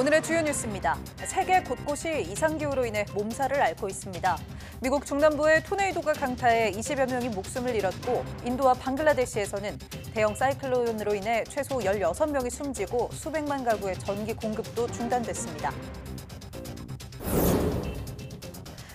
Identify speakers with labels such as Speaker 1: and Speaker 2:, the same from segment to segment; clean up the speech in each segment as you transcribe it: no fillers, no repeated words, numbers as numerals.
Speaker 1: 오늘의 주요 뉴스입니다. 세계 곳곳이 이상기후로 인해 몸살을 앓고 있습니다. 미국 중남부의 토네이도가 강타해 20여 명이 목숨을 잃었고 인도와 방글라데시에서는 대형 사이클론으로 인해 최소 16명이 숨지고 수백만 가구의 전기 공급도 중단됐습니다.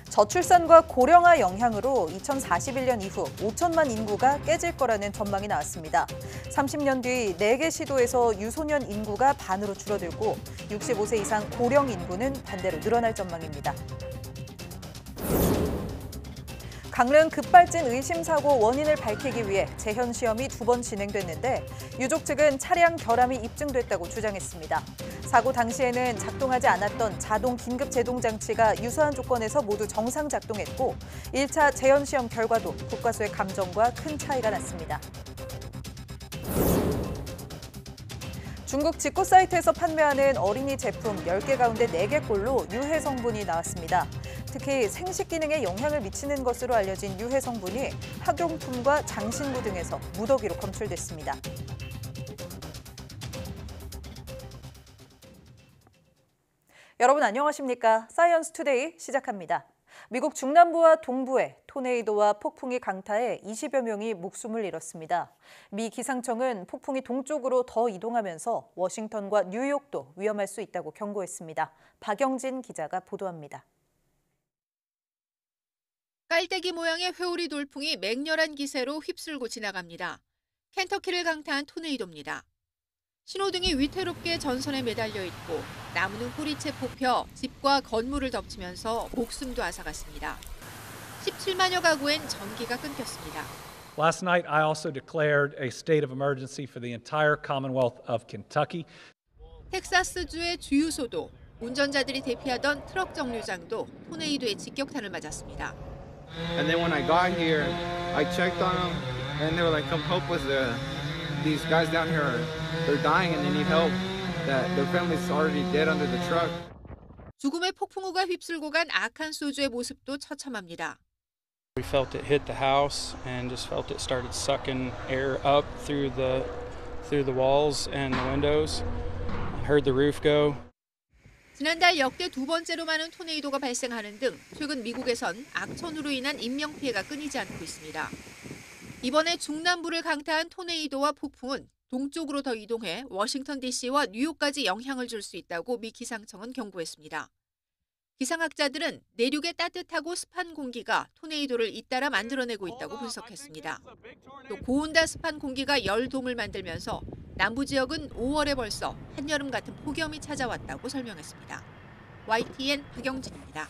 Speaker 1: 저출산과 고령화 영향으로 2041년 이후 5천만 인구가 깨질 거라는 전망이 나왔습니다. 30년 뒤 4개 시도에서 유소년 인구가 반으로 줄어들고 65세 이상 고령 인구는 반대로 늘어날 전망입니다. 강릉 급발진 의심 사고 원인을 밝히기 위해 재현 시험이 2번 진행됐는데 유족 측은 차량 결함이 입증됐다고 주장했습니다. 사고 당시에는 작동하지 않았던 자동 긴급 제동 장치가 유사한 조건에서 모두 정상 작동했고 1차 재현 시험 결과도 국과수의 감정과 큰 차이가 났습니다. 중국 직구 사이트에서 판매하는 어린이 제품 10개 가운데 4개꼴로 유해 성분이 나왔습니다. 특히 생식 기능에 영향을 미치는 것으로 알려진 유해 성분이 학용품과 장신구 등에서 무더기로 검출됐습니다. 여러분 안녕하십니까? 사이언스 투데이 시작합니다. 미국 중남부와 동부에 토네이도와 폭풍이 강타해 20여 명이 목숨을 잃었습니다. 미 기상청은 폭풍이 동쪽으로 더 이동하면서 워싱턴과 뉴욕도 위험할 수 있다고 경고했습니다. 박영진 기자가 보도합니다.
Speaker 2: 깔때기 모양의 회오리 돌풍이 맹렬한 기세로 휩쓸고 지나갑니다. 켄터키를 강타한 토네이도입니다. 신호등이 위태롭게 전선에 매달려 있고 나무는 뿌리채 뽑혀 집과 건물을 덮치면서 목숨도 앗아갔습니다. 17만여 가구엔 전기가 끊겼습니다.
Speaker 3: Last night, I also declared a state of emergency for the entire Commonwealth of Kentucky.
Speaker 2: 텍사스주의 주유소도 운전자들이 대피하던 트럭 정류장도 토네이도의 직격탄을 맞았습니다.
Speaker 4: And then when I got here, I checked on them, and they were like, "Come help us. These guys down here, they're dying, and they need help. That their family's already dead under the truck."
Speaker 2: 죽음의 폭풍우가 휩쓸고 간 아칸소주의 모습도 처참합니다.
Speaker 5: We felt it hit the house, and just felt it started sucking air up through the walls and the windows. I heard the roof go.
Speaker 2: 지난달 역대 2번째로 많은 토네이도가 발생하는 등 최근 미국에선 악천후로 인한 인명피해가 끊이지 않고 있습니다. 이번에 중남부를 강타한 토네이도와 폭풍은 동쪽으로 더 이동해 워싱턴 DC와 뉴욕까지 영향을 줄 수 있다고 미 기상청은 경고했습니다. 기상학자들은 내륙의 따뜻하고 습한 공기가 토네이도를 잇따라 만들어내고 있다고 분석했습니다. 또 고온과 습한 공기가 열돔을 만들면서 남부 지역은 5월에 벌써 한여름 같은 폭염이 찾아왔다고 설명했습니다. YTN 박영진입니다.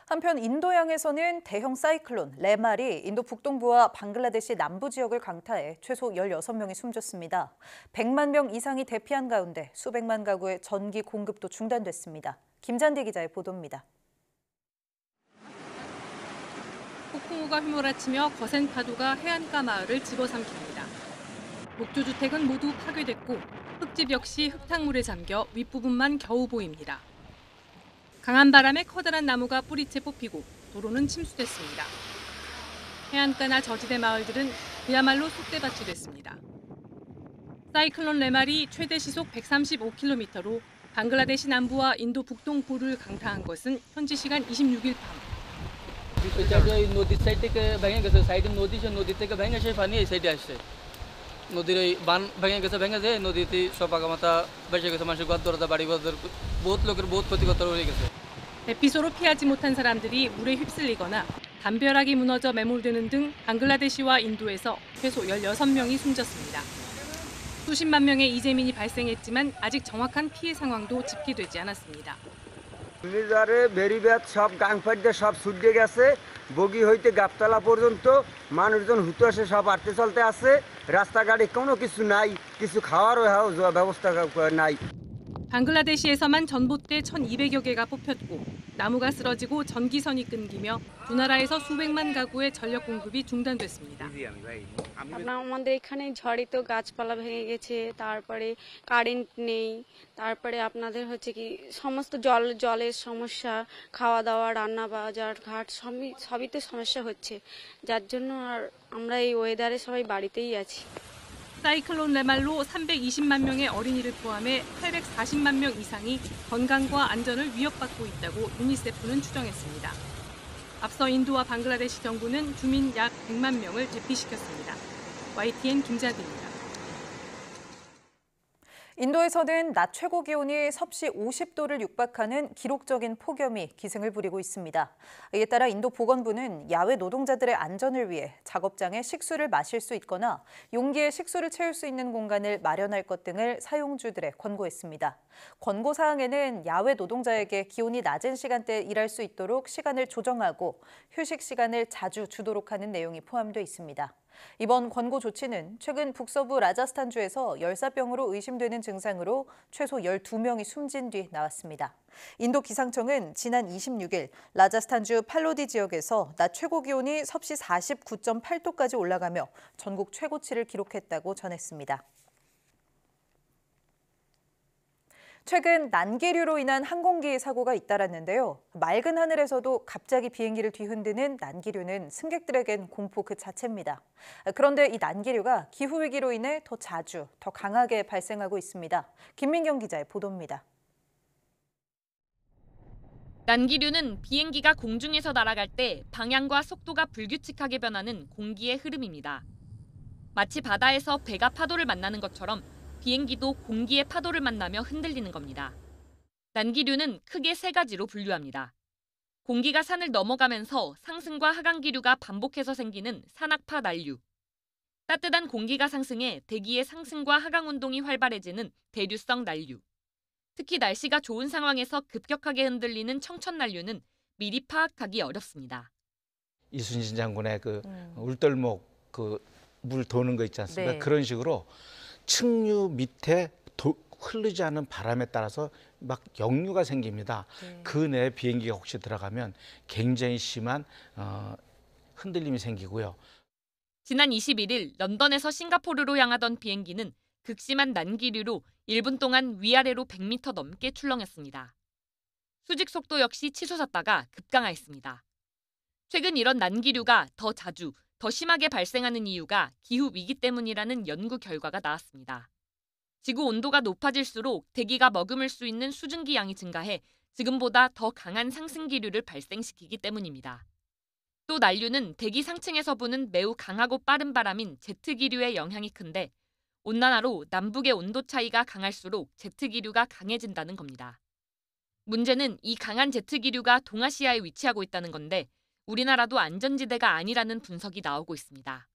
Speaker 1: 한편 인도양에서는 대형 사이클론 레말이 인도 북동부와 방글라데시 남부 지역을 강타해 최소 16명이 숨졌습니다. 100만 명 이상이 대피한 가운데 수백만 가구의 전기 공급도 중단됐습니다. 김잔디 기자의 보도입니다.
Speaker 6: 폭풍우가 휘몰아치며 거센 파도가 해안가 마을을 집어삼킵니다. 목조주택은 모두 파괴됐고 흙집 역시 흙탕물에 잠겨 윗부분만 겨우 보입니다. 강한 바람에 커다란 나무가 뿌리채 뽑히고 도로는 침수됐습니다. 해안가나 저지대 마을들은 그야말로 쑥대밭이 됐습니다. 사이클론 레말이 최대 시속 135km로 방글라데시 남부와 인도 북동부를 강타한 것은 현지 시간 26일 밤.
Speaker 7: নদীর সাইড থেকে ভেঙে গেছে সাইডে নদী সে নদী থেকে ভেঙে সেই পানি এই সাইডে আসছে নদীর এই বান ভেঙে গেছে নদীতে সব আগামাথা বেসে গেছে মানুষের ঘর দরজা বাড়ি ঘর বহুত লোকের বহুত ক্ষতিগত হয়ে গেছে
Speaker 6: 대피소로 피하지 못한 사람들이 물에 휩쓸리거나 담벼락이 무너져 매몰되는 등 방글라데시와 인도에서 최소 16명이 숨졌습니다. 수십만 명의 이재민이 발생했지만 아직 정확한 피해 상황도 집계되지 않았습니다.
Speaker 8: ঘূর্ণিঝড়ে বেরিবাদ সব গাংফাট দিয়ে সব ছুটে গেছে বগি হইতে গাবতলা পর্যন্ত মানুষজন হুতাশে সব আটতে চলতে আছে রাস্তাঘাটে কোনো কিছু নাই কিছু খাওয়ারও ব্যবস্থা নাই.
Speaker 6: 방글라데시에서만 전봇대 1,200여 개가 뽑혔고 나무가 쓰러지고 전기선이 끊기며 두 나라에서 수백만 가구의 전력 공급이 중단됐습니다.
Speaker 9: আমাদের এখানে ঝড়ে তো গাছপালা ভেঙে গেছে তারপরে কারেন্ট নেই তারপরে আপনাদের হচ্ছে কি সমস্ত জলের সমস্যা খাওয়া দাওয়া রান্না বাজার ঘাট সবই তো সমস্যা হচ্ছে যার জন্য আর আমরা এই ওয়েদারে সবাই বাড়িতেই আছি
Speaker 6: 사이클론 레말로 320만 명의 어린이를 포함해 840만 명 이상이 건강과 안전을 위협받고 있다고 유니세프는 추정했습니다. 앞서 인도와 방글라데시 정부는 주민 약 100만 명을 대피시켰습니다. YTN 김자기입니다.
Speaker 1: 인도에서는 낮 최고 기온이 섭씨 50도를 육박하는 기록적인 폭염이 기승을 부리고 있습니다. 이에 따라 인도 보건부는 야외 노동자들의 안전을 위해 작업장에 식수를 마실 수 있거나 용기에 식수를 채울 수 있는 공간을 마련할 것 등을 사용주들에 권고했습니다. 권고사항에는 야외 노동자에게 기온이 낮은 시간대에 일할 수 있도록 시간을 조정하고 휴식 시간을 자주 주도록 하는 내용이 포함되어 있습니다. 이번 권고 조치는 최근 북서부 라자스탄주에서 열사병으로 의심되는 증상으로 최소 12명이 숨진 뒤 나왔습니다. 인도 기상청은 지난 26일 라자스탄주 팔로디 지역에서 낮 최고 기온이 섭씨 49.8도까지 올라가며 전국 최고치를 기록했다고 전했습니다. 최근 난기류로 인한 항공기 사고가 잇따랐는데요. 맑은 하늘에서도 갑자기 비행기를 뒤흔드는 난기류는 승객들에겐 공포 그 자체입니다. 그런데 이 난기류가 기후위기로 인해 더 자주, 더 강하게 발생하고 있습니다. 김민경 기자의 보도입니다.
Speaker 10: 난기류는 비행기가 공중에서 날아갈 때 방향과 속도가 불규칙하게 변하는 공기의 흐름입니다. 마치 바다에서 배가 파도를 만나는 것처럼 비행기도 공기의 파도를 만나며 흔들리는 겁니다. 난기류는 크게 세 가지로 분류합니다. 공기가 산을 넘어가면서 상승과 하강기류가 반복해서 생기는 산악파 난류. 따뜻한 공기가 상승해 대기의 상승과 하강 운동이 활발해지는 대류성 난류. 특히 날씨가 좋은 상황에서 급격하게 흔들리는 청천 난류는 미리 파악하기 어렵습니다.
Speaker 11: 이순신 장군의 울돌목 물 도는 거 있지 않습니까?
Speaker 1: 네.
Speaker 11: 그런 식으로 측류 밑에 흐르지 않은 바람에 따라서 막 역류가 생깁니다. 그 내에 비행기가 혹시 들어가면 굉장히 심한 흔들림이 생기고요.
Speaker 10: 지난 21일 런던에서 싱가포르로 향하던 비행기는 극심한 난기류로 1분 동안 위아래로 100m 넘게 출렁였습니다. 수직 속도 역시 치솟았다가 급강하했습니다. 최근 이런 난기류가 더 자주, 더 심하게 발생하는 이유가 기후위기 때문이라는 연구 결과가 나왔습니다. 지구 온도가 높아질수록 대기가 머금을 수 있는 수증기 양이 증가해 지금보다 더 강한 상승기류를 발생시키기 때문입니다. 또 난류는 대기 상층에서 부는 매우 강하고 빠른 바람인 제트기류의 영향이 큰데 온난화로 남북의 온도 차이가 강할수록 제트기류가 강해진다는 겁니다. 문제는 이 강한 제트기류가 동아시아에 위치하고 있다는 건데 우리나라도 안전지대가 아니라는 분석이 나오고 있습니다.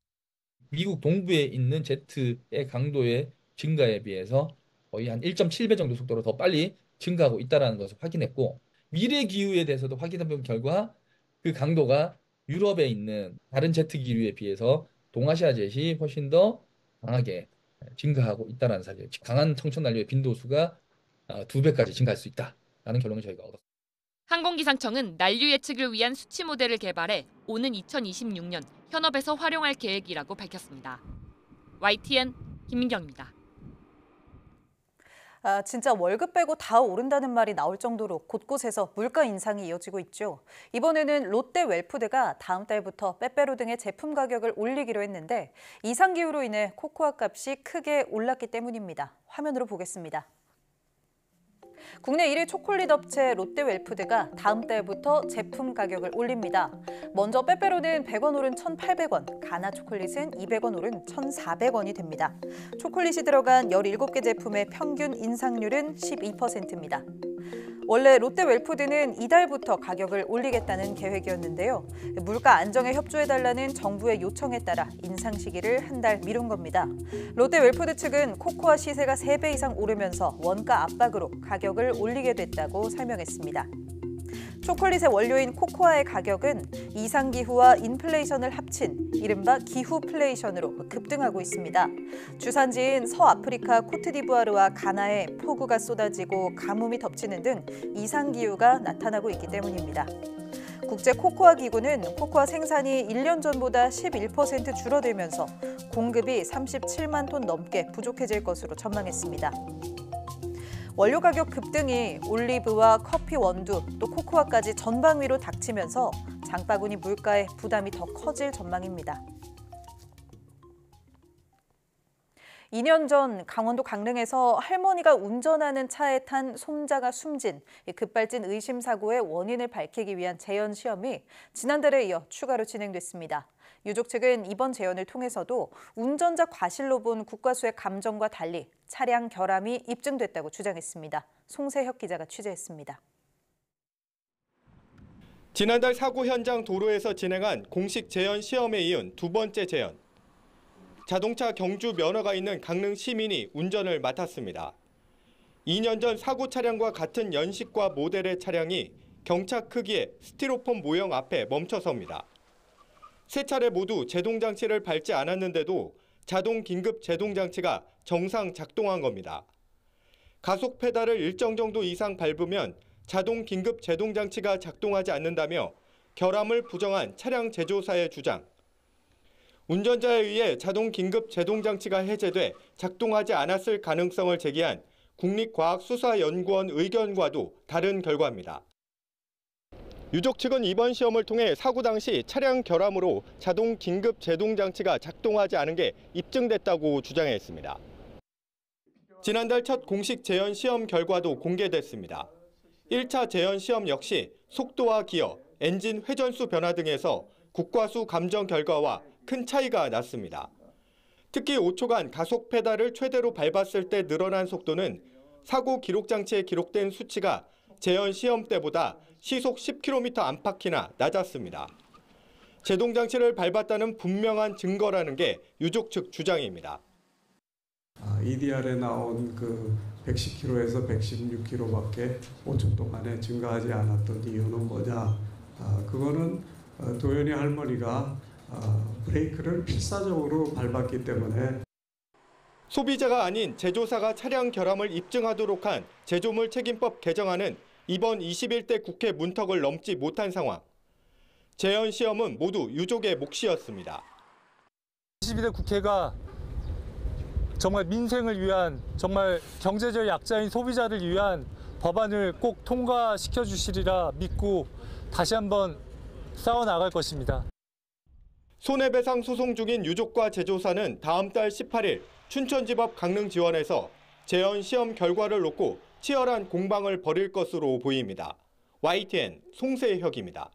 Speaker 12: 미국 동부에 있는 제트의 강도의 증가에 비해서 거의 한 1.7배 정도 속도로 더 빨리 증가하고 있다는 것을 확인했고 미래 기후에 대해서도 확인해본 결과 그 강도가 유럽에 있는 다른 제트 기류에 비해서 동아시아 제시 훨씬 더 강하게 증가하고 있다는 사실, 강한 청천 난류의 빈도수가 2배까지 증가할 수 있다라는 결론을 저희가 얻었습니다.
Speaker 10: 항공기상청은 난류 예측을 위한 수치 모델을 개발해 오는 2026년 현업에서 활용할 계획이라고 밝혔습니다. YTN 김민경입니다.
Speaker 1: 진짜 월급 빼고 다 오른다는 말이 나올 정도로 곳곳에서 물가 인상이 이어지고 있죠. 이번에는 롯데 웰푸드가 다음 달부터 빼빼로 등의 제품 가격을 올리기로 했는데 이상기후로 인해 코코아 값이 크게 올랐기 때문입니다. 화면으로 보겠습니다. 국내 1위 초콜릿 업체 롯데 웰푸드가 다음 달부터 제품 가격을 올립니다. 먼저 빼빼로는 100원 오른 1,800원, 가나 초콜릿은 200원 오른 1,400원이 됩니다. 초콜릿이 들어간 17개 제품의 평균 인상률은 12%입니다. 원래 롯데 웰푸드는 이달부터 가격을 올리겠다는 계획이었는데요. 물가 안정에 협조해달라는 정부의 요청에 따라 인상 시기를 한 달 미룬 겁니다. 롯데 웰푸드 측은 코코아 시세가 3배 이상 오르면서 원가 압박으로 가격을 올리게 됐다고 설명했습니다. 초콜릿의 원료인 코코아의 가격은 이상기후와 인플레이션을 합친 이른바 기후플레이션으로 급등하고 있습니다. 주산지인 서아프리카 코트디부아르와 가나에 폭우가 쏟아지고 가뭄이 덮치는 등 이상기후가 나타나고 있기 때문입니다. 국제 코코아 기구는 코코아 생산이 1년 전보다 11% 줄어들면서 공급이 37만 톤 넘게 부족해질 것으로 전망했습니다. 원료 가격 급등이 올리브와 커피 원두, 또 코코아까지 전방위로 닥치면서 장바구니 물가에 부담이 더 커질 전망입니다. 2년 전 강원도 강릉에서 할머니가 운전하는 차에 탄 손자가 숨진 급발진 의심 사고의 원인을 밝히기 위한 재현 시험이 지난달에 이어 추가로 진행됐습니다. 유족 측은 이번 재현을 통해서도 운전자 과실로 본 국과수의 감정과 달리 차량 결함이 입증됐다고 주장했습니다. 송세혁 기자가 취재했습니다.
Speaker 13: 지난달 사고 현장 도로에서 진행한 공식 재현 시험에 이은 두 번째 재현. 자동차 경주 면허가 있는 강릉 시민이 운전을 맡았습니다. 2년 전 사고 차량과 같은 연식과 모델의 차량이 경차 크기의 스티로폼 모형 앞에 멈춰섭니다. 세 차례 모두 제동장치를 밟지 않았는데도 자동 긴급 제동장치가 정상 작동한 겁니다. 가속 페달을 일정 정도 이상 밟으면 자동 긴급 제동장치가 작동하지 않는다며 결함을 부정한 차량 제조사의 주장. 운전자에 의해 자동 긴급 제동장치가 해제돼 작동하지 않았을 가능성을 제기한 국립과학수사연구원 의견과도 다른 결과입니다. 유족 측은 이번 시험을 통해 사고 당시 차량 결함으로 자동 긴급 제동장치가 작동하지 않은 게 입증됐다고 주장했습니다. 지난달 첫 공식 재현 시험 결과도 공개됐습니다. 1차 재현 시험 역시 속도와 기어, 엔진 회전수 변화 등에서 국과수 감정 결과와 큰 차이가 났습니다. 특히 5초간 가속 페달을 최대로 밟았을 때 늘어난 속도는 사고 기록 장치에 기록된 수치가 재현 시험 때보다 시속 10km 안팎이나 낮았습니다. 제동 장치를 밟았다는 분명한 증거라는 게 유족 측 주장입니다.
Speaker 14: EDR에 나온 그 110km에서 116km밖에 5초 동안에 증가하지 않았던 이유는 뭐냐? 그거는 도연이 할머니가 브레이크를 필사적으로 밟았기 때문에.
Speaker 13: 소비자가 아닌 제조사가 차량 결함을 입증하도록 한 제조물 책임법 개정안은 이번 21대 국회 문턱을 넘지 못한 상황. 재현 시험은 모두 유족의 몫이었습니다.
Speaker 15: 22대 국회가 정말 민생을 위한, 정말 경제적 약자인 소비자를 위한 법안을 꼭 통과시켜 주시리라 믿고 다시 한번 싸워나갈 것입니다.
Speaker 13: 손해배상 소송 중인 유족과 제조사는 다음 달 18일 춘천지법 강릉지원에서 재현 시험 결과를 놓고 치열한 공방을 벌일 것으로 보입니다. YTN 송세혁입니다.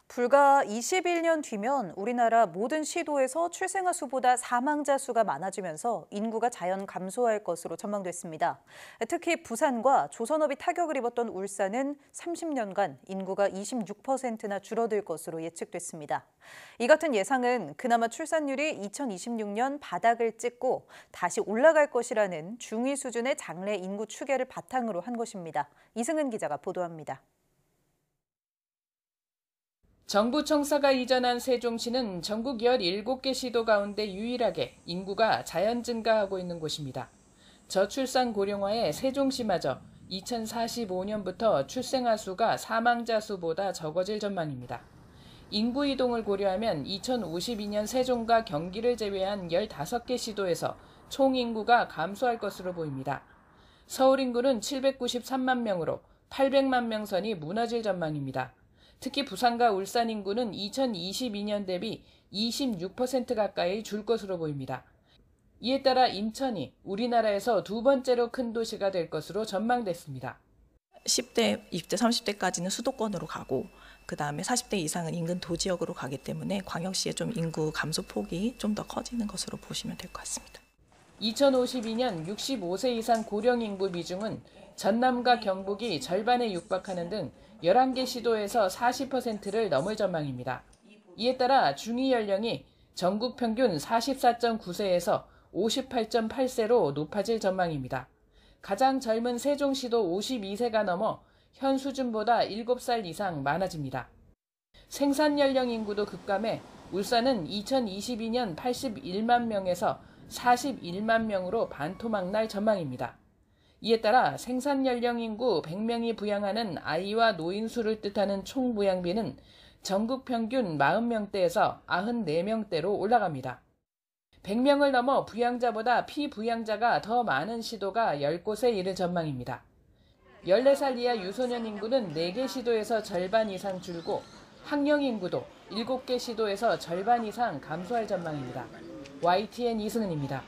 Speaker 1: 불과 21년 뒤면 우리나라 모든 시도에서 출생아 수보다 사망자 수가 많아지면서 인구가 자연 감소할 것으로 전망됐습니다. 특히 부산과 조선업이 타격을 입었던 울산은 30년간 인구가 26%나 줄어들 것으로 예측됐습니다. 이 같은 예상은 그나마 출산율이 2026년 바닥을 찍고 다시 올라갈 것이라는 중위 수준의 장래 인구 추계를 바탕으로 한 것입니다. 이승은 기자가 보도합니다.
Speaker 16: 정부 청사가 이전한 세종시는 전국 17개 시도 가운데 유일하게 인구가 자연 증가하고 있는 곳입니다. 저출산 고령화에 세종시마저 2045년부터 출생아 수가 사망자 수보다 적어질 전망입니다. 인구 이동을 고려하면 2052년 세종과 경기를 제외한 15개 시도에서 총 인구가 감소할 것으로 보입니다. 서울 인구는 793만 명으로 800만 명 선이 무너질 전망입니다. 특히 부산과 울산 인구는 2022년 대비 26% 가까이 줄 것으로 보입니다. 이에 따라 인천이 우리나라에서 두 번째로 큰 도시가 될 것으로 전망됐습니다.
Speaker 17: 10대, 20대, 30대까지는 수도권으로 가고 그다음에 40대 이상은 인근 도지역으로 가기 때문에 광역시의 좀 인구 감소 폭이 좀 더 커지는 것으로 보시면 될 것 같습니다.
Speaker 16: 2052년 65세 이상 고령 인구 비중은 전남과 경북이 절반에 육박하는 등 11개 시도에서 40%를 넘을 전망입니다. 이에 따라 중위 연령이 전국 평균 44.9세에서 58.8세로 높아질 전망입니다. 가장 젊은 세종시도 52세가 넘어 현 수준보다 7살 이상 많아집니다. 생산 연령 인구도 급감해 울산은 2022년 81만 명에서 41만 명으로 반토막 날 전망입니다. 이에 따라 생산 연령 인구 100명이 부양하는 아이와 노인 수를 뜻하는 총 부양비는 전국 평균 40명대에서 94명대로 올라갑니다. 100명을 넘어 부양자보다 피부양자가 더 많은 시도가 10곳에 이를 전망입니다. 14살 이하 유소년 인구는 4개 시도에서 절반 이상 줄고 학령 인구도 7개 시도에서 절반 이상 감소할 전망입니다. YTN 이승은입니다.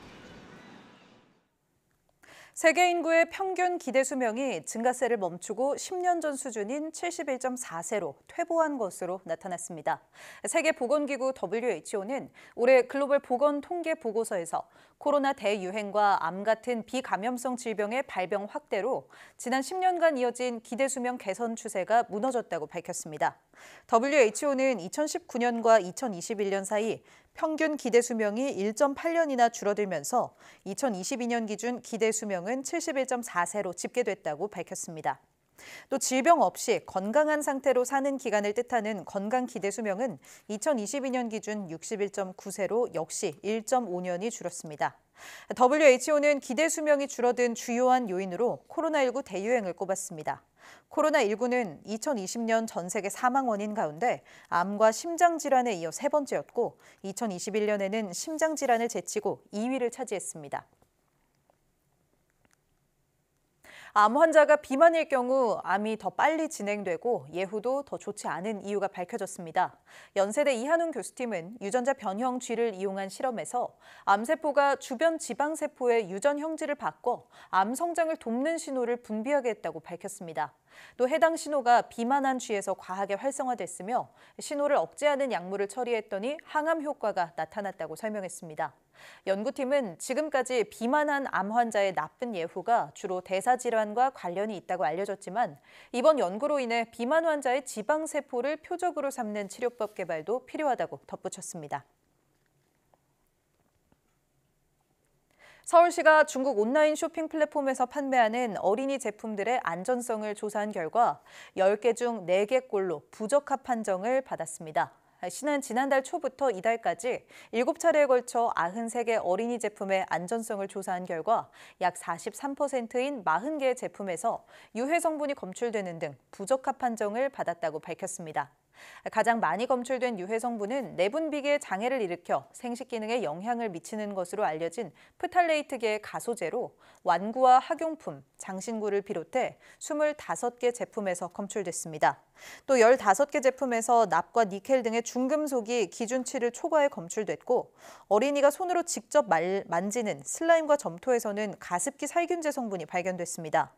Speaker 1: 세계 인구의 평균 기대 수명이 증가세를 멈추고 10년 전 수준인 71.4세로 퇴보한 것으로 나타났습니다. 세계보건기구 WHO는 올해 글로벌 보건 통계 보고서에서 코로나 대유행과 암 같은 비감염성 질병의 발병 확대로 지난 10년간 이어진 기대 수명 개선 추세가 무너졌다고 밝혔습니다. WHO는 2019년과 2021년 사이 평균 기대 수명이 1.8년이나 줄어들면서 2022년 기준 기대 수명은 71.4세로 집계됐다고 밝혔습니다. 또 질병 없이 건강한 상태로 사는 기간을 뜻하는 건강 기대 수명은 2022년 기준 61.9세로 역시 1.5년이 줄었습니다. WHO는 기대 수명이 줄어든 주요한 요인으로 코로나19 대유행을 꼽았습니다. 코로나19는 2020년 전 세계 사망 원인 가운데 암과 심장질환에 이어 세 번째였고 2021년에는 심장질환을 제치고 2위를 차지했습니다. 암 환자가 비만일 경우 암이 더 빨리 진행되고 예후도 더 좋지 않은 이유가 밝혀졌습니다. 연세대 이한웅 교수팀은 유전자 변형 쥐를 이용한 실험에서 암세포가 주변 지방세포의 유전 형질을 바꿔 암 성장을 돕는 신호를 분비하게 했다고 밝혔습니다. 또 해당 신호가 비만한 쥐에서 과하게 활성화됐으며 신호를 억제하는 약물을 처리했더니 항암 효과가 나타났다고 설명했습니다. 연구팀은 지금까지 비만한 암 환자의 나쁜 예후가 주로 대사질환과 관련이 있다고 알려졌지만 이번 연구로 인해 비만 환자의 지방세포를 표적으로 삼는 치료법 개발도 필요하다고 덧붙였습니다. 서울시가 중국 온라인 쇼핑 플랫폼에서 판매하는 어린이 제품들의 안전성을 조사한 결과 10개 중 4개꼴로 부적합 판정을 받았습니다. 시는 지난달 초부터 이달까지 7차례에 걸쳐 93개 어린이 제품의 안전성을 조사한 결과 약 43%인 40개의 제품에서 유해 성분이 검출되는 등 부적합 판정을 받았다고 밝혔습니다. 가장 많이 검출된 유해 성분은 내분비계에 장애를 일으켜 생식 기능에 영향을 미치는 것으로 알려진 프탈레이트계의 가소제로 완구와 학용품, 장신구를 비롯해 25개 제품에서 검출됐습니다. 또 15개 제품에서 납과 니켈 등의 중금속이 기준치를 초과해 검출됐고 어린이가 손으로 직접 만지는 슬라임과 점토에서는 가습기 살균제 성분이 발견됐습니다.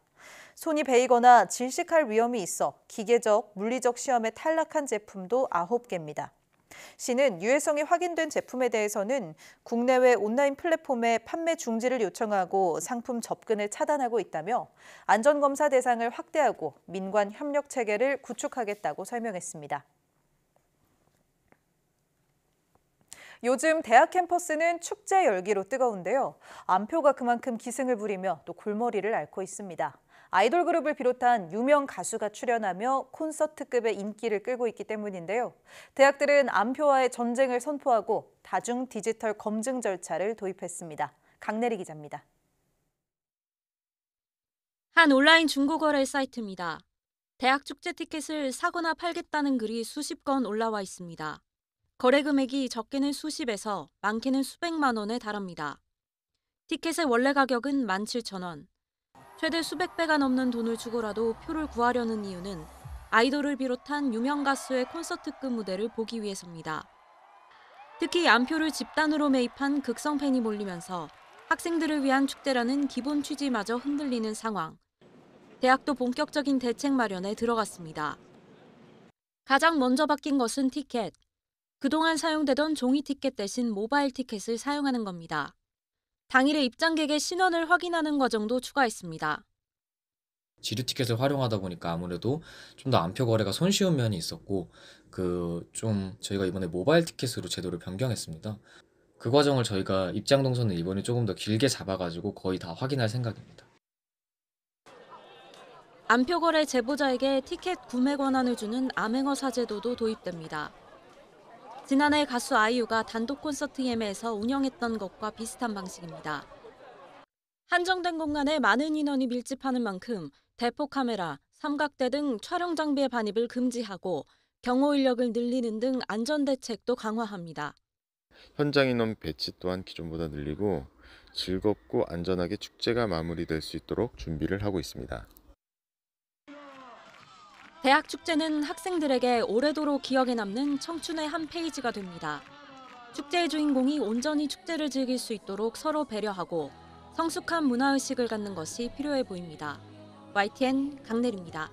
Speaker 1: 손이 베이거나 질식할 위험이 있어 기계적, 물리적 시험에 탈락한 제품도 9개입니다. 시는 유해성이 확인된 제품에 대해서는 국내외 온라인 플랫폼에 판매 중지를 요청하고 상품 접근을 차단하고 있다며 안전검사 대상을 확대하고 민관 협력 체계를 구축하겠다고 설명했습니다. 요즘 대학 캠퍼스는 축제 열기로 뜨거운데요. 암표가 그만큼 기승을 부리며 또 골머리를 앓고 있습니다. 아이돌 그룹을 비롯한 유명 가수가 출연하며 콘서트급의 인기를 끌고 있기 때문인데요. 대학들은 암표와의 전쟁을 선포하고 다중 디지털 검증 절차를 도입했습니다. 강내리 기자입니다.
Speaker 18: 한 온라인 중고거래 사이트입니다. 대학 축제 티켓을 사거나 팔겠다는 글이 수십 건 올라와 있습니다. 거래 금액이 적게는 수십에서 많게는 수백만 원에 달합니다. 티켓의 원래 가격은 17,000원. 최대 수백 배가 넘는 돈을 주고라도 표를 구하려는 이유는 아이돌을 비롯한 유명 가수의 콘서트급 무대를 보기 위해서입니다. 특히 암표를 집단으로 매입한 극성 팬이 몰리면서 학생들을 위한 축제라는 기본 취지마저 흔들리는 상황. 대학도 본격적인 대책 마련에 들어갔습니다. 가장 먼저 바뀐 것은 티켓. 그동안 사용되던 종이 티켓 대신 모바일 티켓을 사용하는 겁니다. 당일에 입장객의 신원을 확인하는 과정도 추가했습니다.
Speaker 19: 지류 티켓을 활용하다 보니까 아무래도 좀 더 암표 거래가 손쉬운 면이 있었고 저희가 이번에 모바일 티켓으로 제도를 변경했습니다. 그 과정을 저희가 입장 동선을 이번에 조금 더 길게 잡아가지고 거의 다 확인할 생각입니다.
Speaker 18: 암표 거래 제보자에게 티켓 구매 권한을 주는 암행어사 제도도 도입됩니다. 지난해 가수 아이유가 단독 콘서트 예매에서 운영했던 것과 비슷한 방식입니다. 한정된 공간에 많은 인원이 밀집하는 만큼 대포 카메라, 삼각대 등 촬영 장비의 반입을 금지하고 경호 인력을 늘리는 등 안전 대책도 강화합니다.
Speaker 20: 현장 인원 배치 또한 기존보다 늘리고 즐겁고 안전하게 축제가 마무리될 수 있도록 준비를 하고 있습니다.
Speaker 18: 대학 축제는 학생들에게 오래도록 기억에 남는 청춘의 한 페이지가 됩니다. 축제의 주인공이 온전히 축제를 즐길 수 있도록 서로 배려하고 성숙한 문화의식을 갖는 것이 필요해 보입니다. YTN 강내리입니다.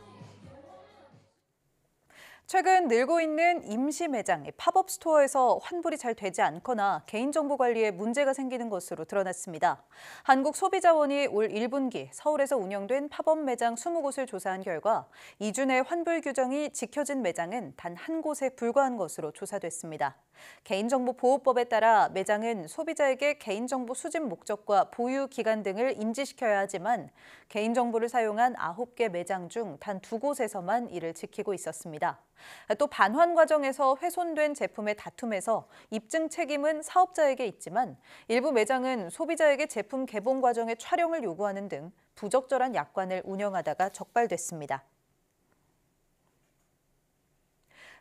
Speaker 1: 최근 늘고 있는 임시 매장, 팝업 스토어에서 환불이 잘 되지 않거나 개인정보 관리에 문제가 생기는 것으로 드러났습니다. 한국소비자원이 올 1분기 서울에서 운영된 팝업 매장 20곳을 조사한 결과 2주 내 환불 규정이 지켜진 매장은 단 한 곳에 불과한 것으로 조사됐습니다. 개인정보보호법에 따라 매장은 소비자에게 개인정보 수집 목적과 보유 기간 등을 인지시켜야 하지만 개인정보를 사용한 9개 매장 중 단 2곳에서만 이를 지키고 있었습니다. 또 반환 과정에서 훼손된 제품의 다툼에서 입증 책임은 사업자에게 있지만 일부 매장은 소비자에게 제품 개봉 과정의 촬영을 요구하는 등 부적절한 약관을 운영하다가 적발됐습니다.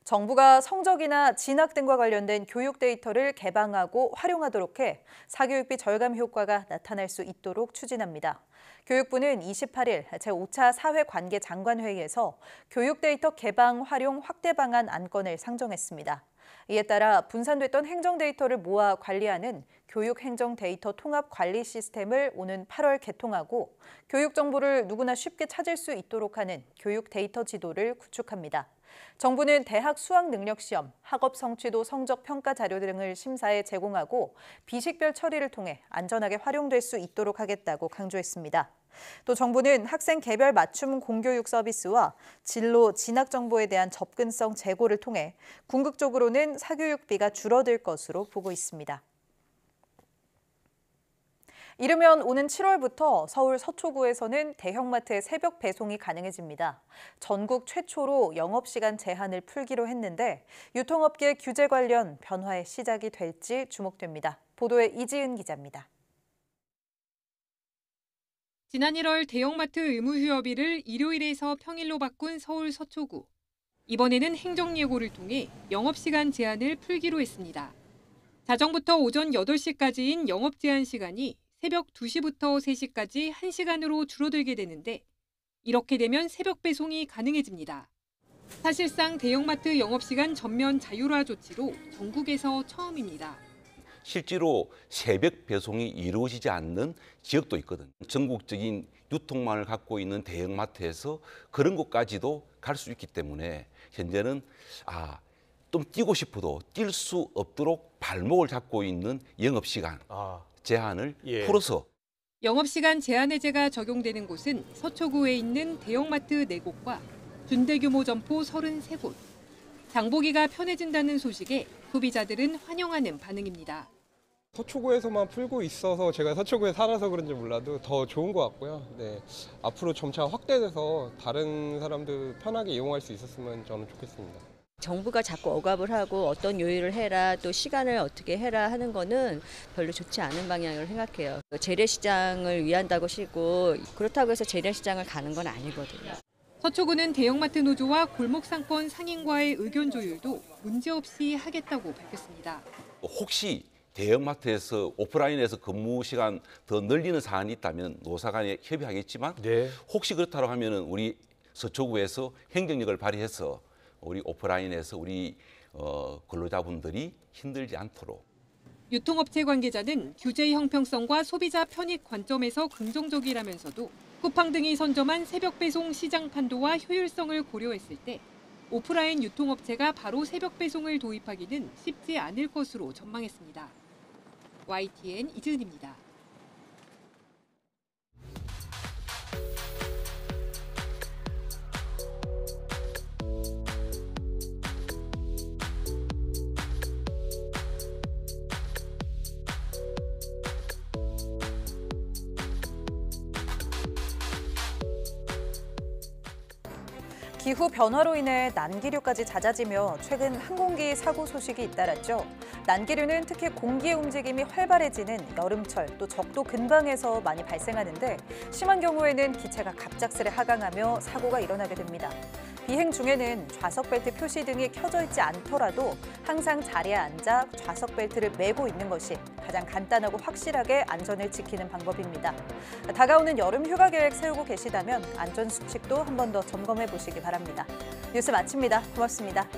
Speaker 1: 정부가 성적이나 진학 등과 관련된 교육 데이터를 개방하고 활용하도록 해 사교육비 절감 효과가 나타날 수 있도록 추진합니다. 교육부는 28일 제5차 사회관계장관회의에서 교육 데이터 개방 활용 확대 방안 안건을 상정했습니다. 이에 따라 분산됐던 행정 데이터를 모아 관리하는 교육 행정 데이터 통합 관리 시스템을 오는 8월 개통하고 교육 정보를 누구나 쉽게 찾을 수 있도록 하는 교육 데이터 지도를 구축합니다. 정부는 대학 수학 능력 시험, 학업 성취도 성적 평가 자료 등을 심사에 제공하고 비식별 처리를 통해 안전하게 활용될 수 있도록 하겠다고 강조했습니다. 또 정부는 학생 개별 맞춤 공교육 서비스와 진로, 진학 정보에 대한 접근성 제고를 통해 궁극적으로는 사교육비가 줄어들 것으로 보고 있습니다. 이르면 오는 7월부터 서울 서초구에서는 대형마트의 새벽 배송이 가능해집니다. 전국 최초로 영업시간 제한을 풀기로 했는데 유통업계 규제 관련 변화의 시작이 될지 주목됩니다. 보도에 이지은 기자입니다.
Speaker 6: 지난 1월 대형마트 의무휴업일을 일요일에서 평일로 바꾼 서울 서초구. 이번에는 행정예고를 통해 영업시간 제한을 풀기로 했습니다. 자정부터 오전 8시까지인 영업 제한 시간이 새벽 2시부터 3시까지 1시간으로 줄어들게 되는데 이렇게 되면 새벽 배송이 가능해집니다. 사실상 대형마트 영업시간 전면 자율화 조치로 전국에서 처음입니다.
Speaker 21: 실제로 새벽 배송이 이루어지지 않는 지역도 있거든. 전국적인 유통망을 갖고 있는 대형마트에서 그런 곳까지도 갈 수 있기 때문에 현재는 좀 뛰고 싶어도 뛸 수 없도록 발목을 잡고 있는 영업시간 제한을 풀어서
Speaker 6: 영업시간 제한 해제가 적용되는 곳은 서초구에 있는 대형마트 4곳과 준대규모 점포 33곳. 장보기가 편해진다는 소식에 소비자들은 환영하는 반응입니다.
Speaker 22: 서초구에서만 풀고 있어서 제가 서초구에 살아서 그런지 몰라도 더 좋은 것 같고요. 네, 앞으로 점차 확대돼서 다른 사람들 편하게 이용할 수 있었으면 저는 좋겠습니다.
Speaker 23: 정부가 자꾸 억압을 하고 어떤 요일을 해라 또 시간을 어떻게 해라 하는 거는 별로 좋지 않은 방향으로 생각해요. 재래시장을 위한다고 시고 그렇다고 해서 재래시장을 가는 건 아니거든요.
Speaker 6: 서초구는 대형마트 노조와 골목상권 상인과의 의견 조율도 문제없이 하겠다고 밝혔습니다.
Speaker 21: 혹시 대형마트에서 오프라인에서 근무 시간 더 늘리는 사안이 있다면 노사 간에 협의하겠지만 혹시 그렇다고 하면은 우리 서초구에서 행정력을 발휘해서 우리 오프라인에서 우리 근로자분들이 힘들지 않도록.
Speaker 6: 유통업체 관계자는 규제 형평성과 소비자 편익 관점에서 긍정적이라면서도 쿠팡 등이 선점한 새벽 배송 시장 판도와 효율성을 고려했을 때 오프라인 유통업체가 바로 새벽 배송을 도입하기는 쉽지 않을 것으로 전망했습니다. YTN 이지은입니다.
Speaker 1: 기후 변화로 인해 난기류까지 잦아지며 최근 항공기 사고 소식이 잇따랐죠. 난기류는 특히 공기의 움직임이 활발해지는 여름철 또 적도 근방에서 많이 발생하는데 심한 경우에는 기체가 갑작스레 하강하며 사고가 일어나게 됩니다. 비행 중에는 좌석 벨트 표시 등이 켜져 있지 않더라도 항상 자리에 앉아 좌석 벨트를 매고 있는 것이 가장 간단하고 확실하게 안전을 지키는 방법입니다. 다가오는 여름 휴가 계획 세우고 계시다면 안전 수칙도 한 번 더 점검해 보시기 바랍니다. 뉴스 마칩니다. 고맙습니다.